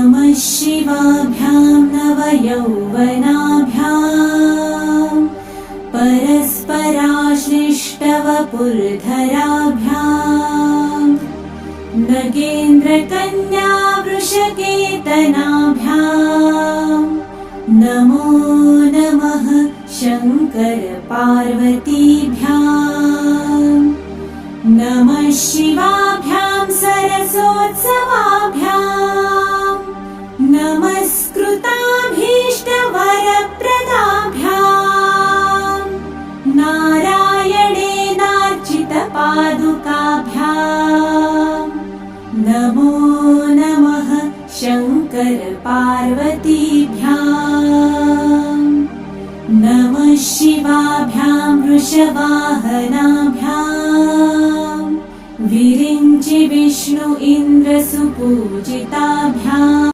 नमः शिवाभ्यां नवयौवनाभ्याम् परस्पराश्लिष्टवपुर्धराभ्याम् नगेन्द्रकन्या वृषकेतनाभ्याम् नमो नमः शङ्कर पार्वतीभ्याम् नमः शिवाभ्यां सरसोत्सवाभ्याम् नमस्कृताभीष्टवरप्रदाभ्याम् नारायणेनार्चितपादुकाभ्याम् नमो नमः शङ्कर पार्वतीभ्याम् नमः शिवाभ्यां वृषवाहनाभ्याम् विरिञ्चि विष्णु इन्द्र सुपूजिताभ्याम्।